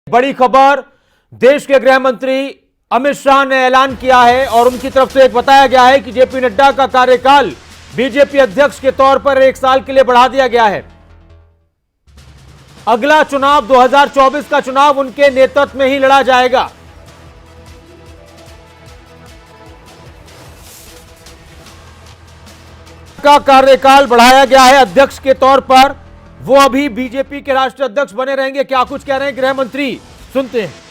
बड़ी खबर, देश के गृह मंत्री अमित शाह ने ऐलान किया है और उनकी तरफ से एक बताया गया है कि जेपी नड्डा का कार्यकाल बीजेपी अध्यक्ष के तौर पर 1 साल के लिए बढ़ा दिया गया है। अगला चुनाव 2024 का चुनाव उनके नेतृत्व में ही लड़ा जाएगा। का कार्यकाल बढ़ाया गया है अध्यक्ष के तौर पर, वो अभी बीजेपी के राष्ट्रीय अध्यक्ष बने रहेंगे। क्या कुछ कह रहे हैं गृह मंत्री, सुनते हैं।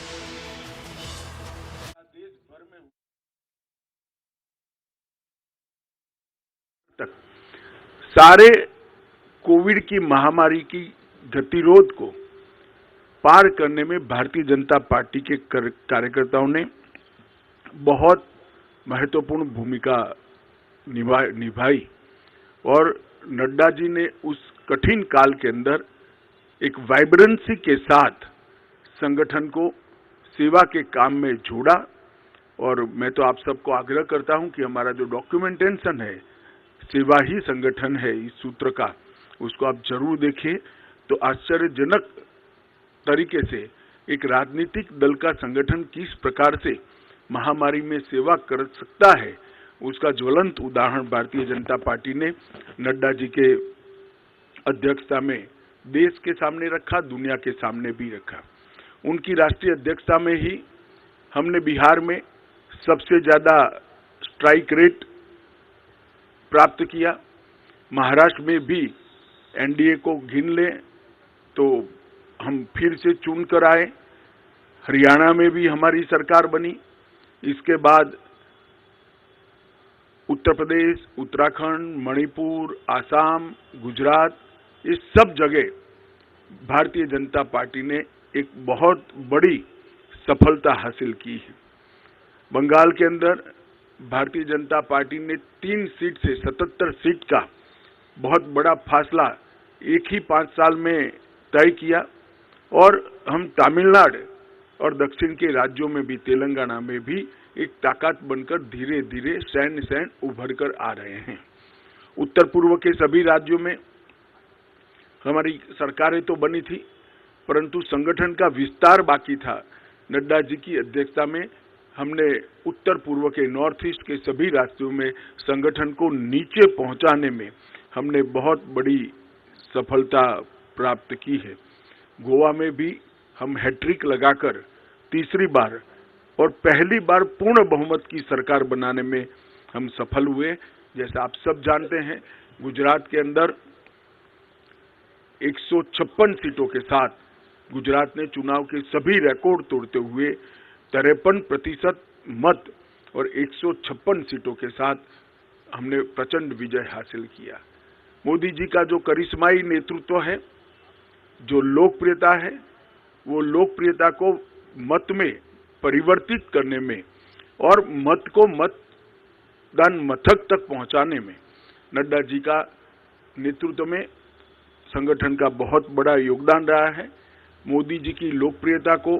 सारे कोविड की महामारी की गतिरोध को पार करने में भारतीय जनता पार्टी के कार्यकर्ताओं ने बहुत महत्वपूर्ण भूमिका निभाई और नड्डा जी ने उस कठिन काल के अंदर एक वाइब्रेंसी के साथ संगठन को सेवा के काम में जोड़ा। और मैं तो आप सबको आग्रह करता हूं कि हमारा जो डॉक्यूमेंटेशन है, सेवा ही संगठन है, इस सूत्र का, उसको आप जरूर देखें। तो आश्चर्यजनक तरीके से एक राजनीतिक दल का संगठन किस प्रकार से महामारी में सेवा कर सकता है, उसका ज्वलंत उदाहरण भारतीय जनता पार्टी ने नड्डा जी के अध्यक्षता में देश के सामने रखा, दुनिया के सामने भी रखा। उनकी राष्ट्रीय अध्यक्षता में ही हमने बिहार में सबसे ज्यादा स्ट्राइक रेट प्राप्त किया। महाराष्ट्र में भी एनडीए को गिन लें तो हम फिर से चुन कर आए। हरियाणा में भी हमारी सरकार बनी। इसके बाद उत्तर प्रदेश, उत्तराखंड, मणिपुर, आसाम, गुजरात, इस सब जगह भारतीय जनता पार्टी ने एक बहुत बड़ी सफलता हासिल की है। बंगाल के अंदर भारतीय जनता पार्टी ने 3 सीट से 77 सीट का बहुत बड़ा फासला एक ही 5 साल में तय किया। और हम तमिलनाडु और दक्षिण के राज्यों में भी, तेलंगाना में भी एक ताकत बनकर धीरे धीरे सैन उभर कर आ रहे हैं। उत्तर पूर्व के सभी राज्यों में हमारी सरकारें तो बनी थी, परंतु संगठन का विस्तार बाकी था। नड्डा जी की अध्यक्षता में हमने उत्तर पूर्व के, नॉर्थ ईस्ट के सभी राज्यों में संगठन को नीचे पहुंचाने में हमने बहुत बड़ी सफलता प्राप्त की है। गोवा में भी हम हैट्रिक लगाकर तीसरी बार और पहली बार पूर्ण बहुमत की सरकार बनाने में हम सफल हुए। जैसा आप सब जानते हैं, गुजरात के अंदर 156 सीटों के साथ गुजरात ने चुनाव के सभी रिकॉर्ड तोड़ते हुए 53% मत और 156 सीटों के साथ हमने प्रचंड विजय हासिल किया। मोदी जी का जो करिश्माई नेतृत्व है, जो लोकप्रियता है, वो लोकप्रियता को मत में परिवर्तित करने में और मत को मतदान मथक तक पहुंचाने में नड्डा जी का नेतृत्व में संगठन का बहुत बड़ा योगदान रहा है। मोदी जी की लोकप्रियता को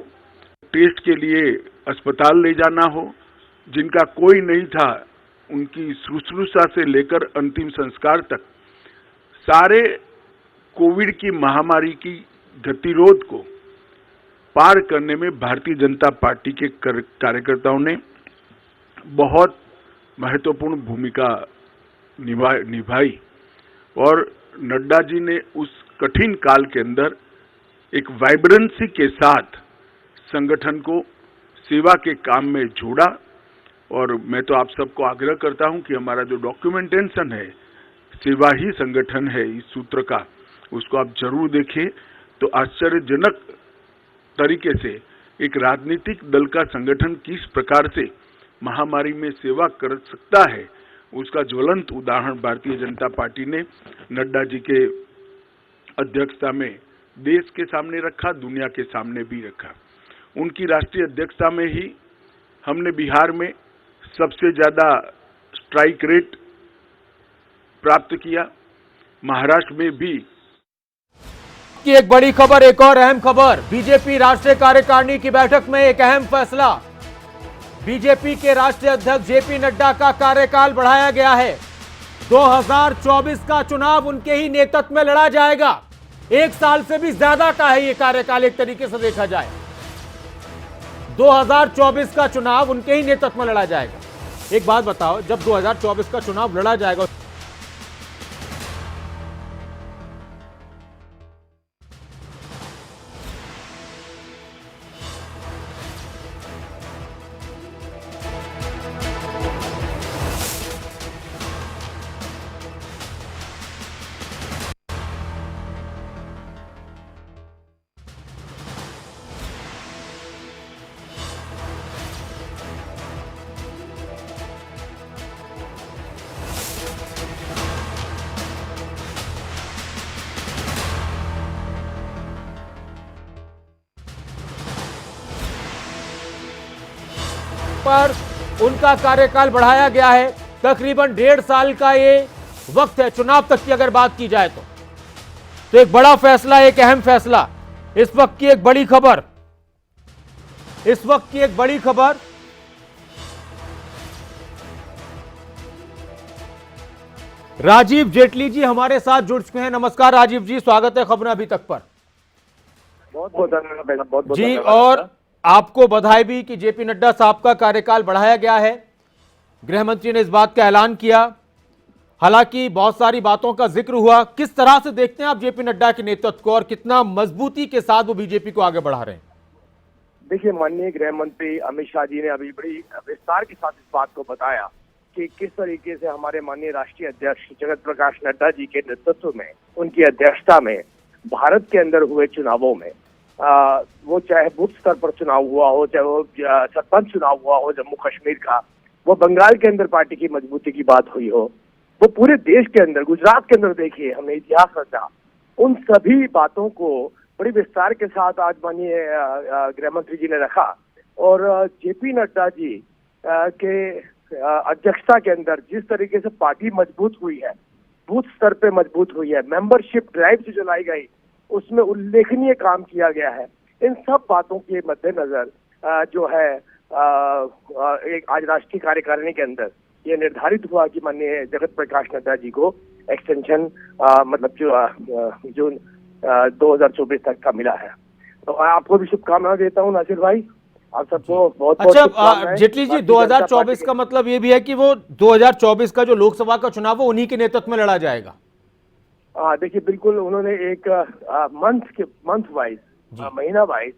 टेस्ट के लिए अस्पताल ले जाना हो, जिनका कोई नहीं था, उनकी शुश्रूषा से लेकर अंतिम संस्कार तक, सारे कोविड की महामारी की गतिरोध को पार करने में भारतीय जनता पार्टी के कार्यकर्ताओं ने बहुत महत्वपूर्ण भूमिका निभाई। और नड्डा जी ने उस कठिन काल के अंदर एक वाइब्रेंसी के साथ संगठन को सेवा के काम में जोड़ा। और मैं तो आप सबको आग्रह करता हूं कि हमारा जो डॉक्यूमेंटेशन है, सेवा ही संगठन है, इस सूत्र का, उसको आप जरूर देखें। तो आश्चर्यजनक तरीके से एक राजनीतिक दल का संगठन किस प्रकार से महामारी में सेवा कर सकता है, उसका ज्वलंत उदाहरण भारतीय जनता पार्टी ने नड्डा जी के अध्यक्षता में देश के सामने रखा, दुनिया के सामने भी रखा। उनकी राष्ट्रीय अध्यक्षता में ही हमने बिहार में सबसे ज्यादा स्ट्राइक रेट प्राप्त किया। महाराष्ट्र में भी की एक बड़ी खबर, एक और अहम खबर, बीजेपी राष्ट्रीय कार्यकारिणी की बैठक में एक अहम फैसला। बीजेपी के राष्ट्रीय अध्यक्ष जेपी नड्डा का कार्यकाल बढ़ाया गया है। 2024 का चुनाव उनके ही नेतृत्व में लड़ा जाएगा। 1 साल से भी ज्यादा का है ये कार्यकाल, एक तरीके से देखा जाए। 2024 का चुनाव उनके ही नेतृत्व में लड़ा जाएगा। एक बात बताओ, जब 2024 का चुनाव लड़ा जाएगा पर उनका कार्यकाल बढ़ाया गया है। तकरीबन 1.5 साल का ये वक्त है चुनाव तक की अगर बात की जाए तो एक बड़ा फैसला, एक अहम फैसला, इस वक्त की एक बड़ी खबर, राजीव जेटली जी हमारे साथ जुड़ चुके हैं। नमस्कार राजीव जी, स्वागत है खबरें अभी तक पर। बहुत बहुत धन्यवाद, बहुत जी, और आपको बधाई भी कि जेपी नड्डा साहब का कार्यकाल बढ़ाया गया है। गृह मंत्री ने इस बात का ऐलान किया, हालांकि बहुत सारी बातों का जिक्र हुआ। किस तरह से देखते हैं आप जेपी नड्डा के नेतृत्व को और कितना मजबूती के साथ वो बीजेपी को आगे बढ़ा रहे हैं? देखिए, माननीय गृह मंत्री अमित शाह जी ने अभी बड़ी विस्तार के साथ इस बात को बताया कि किस तरीके से हमारे माननीय राष्ट्रीय अध्यक्ष जगत प्रकाश नड्डा जी के नेतृत्व में, उनकी अध्यक्षता में भारत के अंदर हुए चुनावों में, वो चाहे बूथ स्तर पर चुनाव हुआ हो, चाहे वो सरपंच चुनाव हुआ हो जम्मू कश्मीर का, वो बंगाल के अंदर पार्टी की मजबूती की बात हुई हो, वो पूरे देश के अंदर, गुजरात के अंदर देखिए हमने इतिहास रचा, उन सभी बातों को बड़ी विस्तार के साथ आज माननीय गृह मंत्री जी ने रखा। और जेपी नड्डा जी के अध्यक्षता के अंदर जिस तरीके से पार्टी मजबूत हुई है, बूथ स्तर पे मजबूत हुई है, मेंबरशिप ड्राइव जो चलाई गई उसमें उल्लेखनीय काम किया गया है। इन सब बातों के मद्देनजर जो है एक आज राष्ट्रीय कार्यकारिणी के अंदर ये निर्धारित हुआ कि माननीय जगत प्रकाश नड्डा जी को एक्सटेंशन मतलब जो जून 2024 तक का मिला है। तो आपको भी शुभकामनाएं देता हूँ नासिर भाई, आप सबको बहुत अच्छा जेटली जी, 2024 का मतलब ये भी है कि वो 2024 का जो लोकसभा का चुनाव है उन्हीं के नेतृत्व में लड़ा जाएगा? देखिए, बिल्कुल उन्होंने एक मंथ वाइज, महीना वाइज,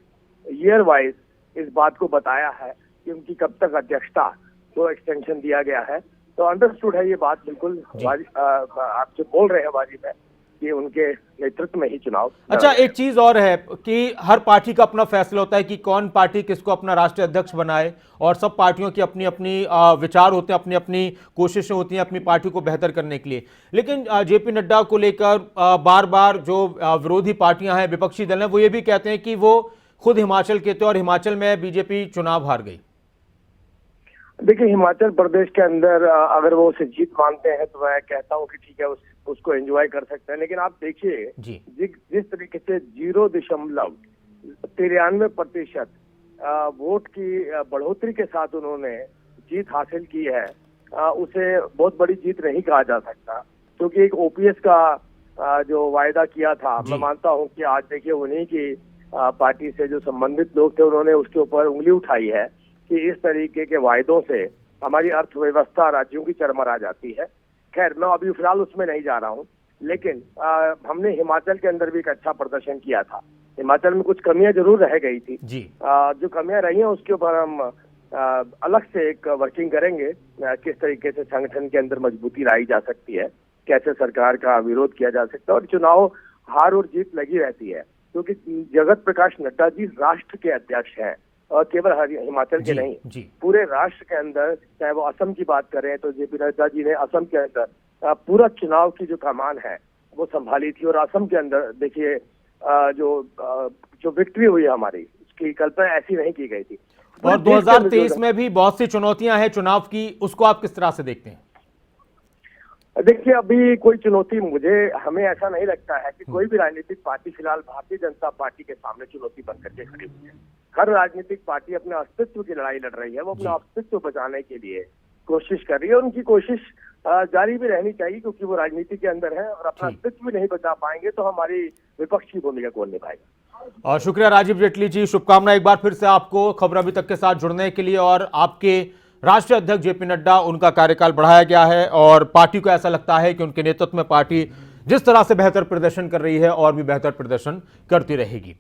ईयर वाइज इस बात को बताया है कि उनकी कब तक अध्यक्षता को एक्सटेंशन दिया गया है। तो अंडरस्टूड है ये बात, बिल्कुल आप जो बोल रहे हैं वाजिब है कि उनके नेतृत्व में ही चुनाव। अच्छा, एक चीज और है कि हर पार्टी का अपना फैसला होता है कि कौन पार्टी किसको अपना राष्ट्रीय अध्यक्ष बनाए, और सब पार्टियों की अपनी अपनी विचार होते हैं, अपनी अपनी कोशिशें होती हैं अपनी पार्टी को बेहतर करने के लिए। लेकिन जेपी नड्डा को लेकर बार बार जो विरोधी पार्टियां हैं, विपक्षी दल हैं, वो ये भी कहते हैं कि वो खुद हिमाचल के थे और हिमाचल में बीजेपी चुनाव हार गई। देखिए, हिमाचल प्रदेश के अंदर अगर वो उसे जीत मानते हैं तो मैं कहता हूँ कि ठीक है, उसको एंजॉय कर सकते हैं। लेकिन आप देखिए जिस तरीके से 0.93% वोट की बढ़ोतरी के साथ उन्होंने जीत हासिल की है, उसे बहुत बड़ी जीत नहीं कहा जा सकता, क्योंकि एक ओपीएस का जो वायदा किया था, मैं मानता हूं कि आज देखिए उन्हीं की पार्टी से जो संबंधित लोग थे उन्होंने उसके ऊपर उंगली उठाई है कि इस तरीके के वायदों से हमारी अर्थव्यवस्था राज्यों की चरमरा जाती है। खैर, मैं अभी फिलहाल उसमें नहीं जा रहा हूं, लेकिन हमने हिमाचल के अंदर भी एक अच्छा प्रदर्शन किया था। हिमाचल में कुछ कमियां जरूर रह गई थी जी। जो कमियां रही हैं उसके ऊपर हम अलग से एक वर्किंग करेंगे, किस तरीके से संगठन के अंदर मजबूती लाई जा सकती है, कैसे सरकार का विरोध किया जा सकता है। और चुनाव हार और जीत लगी रहती है, क्योंकि जगत प्रकाश नड्डा जी राष्ट्र के अध्यक्ष हैं, और केवल हिमाचल के नहीं, पूरे राष्ट्र के अंदर, चाहे वो असम की बात करें तो जेपी नड्डा जी ने असम के अंदर पूरा चुनाव की जो कमान है वो संभाली थी। और असम के अंदर देखिए जो विक्ट्री हुई है हमारी, उसकी कल्पना ऐसी नहीं की गई थी। और 2023 में भी बहुत सी चुनौतियां हैं चुनाव की, उसको आप किस तरह से देखते हैं? देखिए, अभी कोई चुनौती हमें ऐसा नहीं लगता है कि कोई भी राजनीतिक पार्टी फिलहाल भारतीय जनता पार्टी के सामने चुनौती बन करके खड़ी हुई है। हर राजनीतिक पार्टी अपने अस्तित्व की लड़ाई लड़ रही है, वो अपना अस्तित्व बचाने के लिए कोशिश कर रही है, और उनकी कोशिश जारी भी रहनी चाहिए, क्योंकि वो राजनीति के अंदर है, और अपना अस्तित्व भी नहीं बचा पाएंगे तो हमारी विपक्ष की भूमिका कौन निभाएगा। और शुक्रिया राजीव जेटली जी, शुभकामना एक बार फिर से आपको खबर अभी तक के साथ जुड़ने के लिए। और आपके राष्ट्रीय अध्यक्ष जेपी नड्डा, उनका कार्यकाल बढ़ाया गया है और पार्टी को ऐसा लगता है कि उनके नेतृत्व में पार्टी जिस तरह से बेहतर प्रदर्शन कर रही है और भी बेहतर प्रदर्शन करती रहेगी।